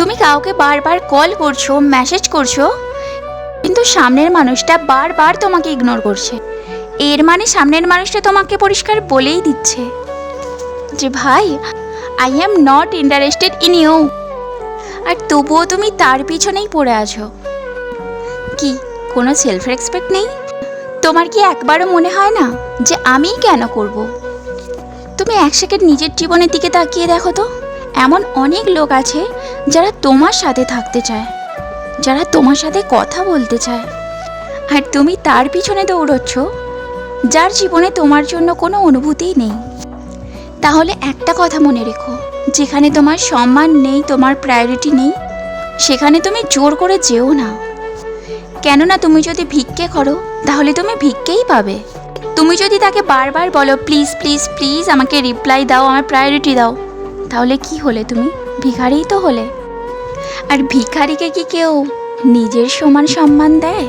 তুমি কাউকে বারবার কল করছো, মেসেজ করছো, কিন্তু সামনের মানুষটা বারবার তোমাকে ইগনোর করছে। এর মানে সামনের মানুষটা তোমাকে পরিষ্কার বলেই দিচ্ছে যে ভাই, I am not interested in you. আর তবুও তুমি তার পিছনেই পড়ে আছো। কি কোনো সেলফ রেসপেক্ট নেই? তোমার কি একবারও মনে হয় না যে আমিই কেন করব? তুমি এক সেকেন্ড নিজের জীবনের দিকে তাকিয়ে দেখো তো। এমন অনেক লোক আছে যারা তোমার সাথে থাকতে চায়, যারা তোমার সাথে কথা বলতে চায়, আর তুমি তার পিছনে দৌড়চ্ছ যার জীবনে তোমার জন্য কোনো অনুভূতিই নেই। তাহলে একটা কথা মনে রেখো, যেখানে তোমার সম্মান নেই, তোমার প্রায়োরিটি নেই, সেখানে তুমি জোর করে যেও না। কেননা তুমি যদি ভিক্ষে করো তাহলে তুমি ভিক্ষেই পাবে। তুমি যদি তাকে বারবার বলো প্লিজ প্লিজ প্লিজ আমাকে রিপ্লাই দাও, আমার প্রায়োরিটি দাও, তাহলে কি হলে? তুমি ভিখারিই তো হলে। আর ভিখারিকে কি কেউ নিজের সমান সম্মান দেয়?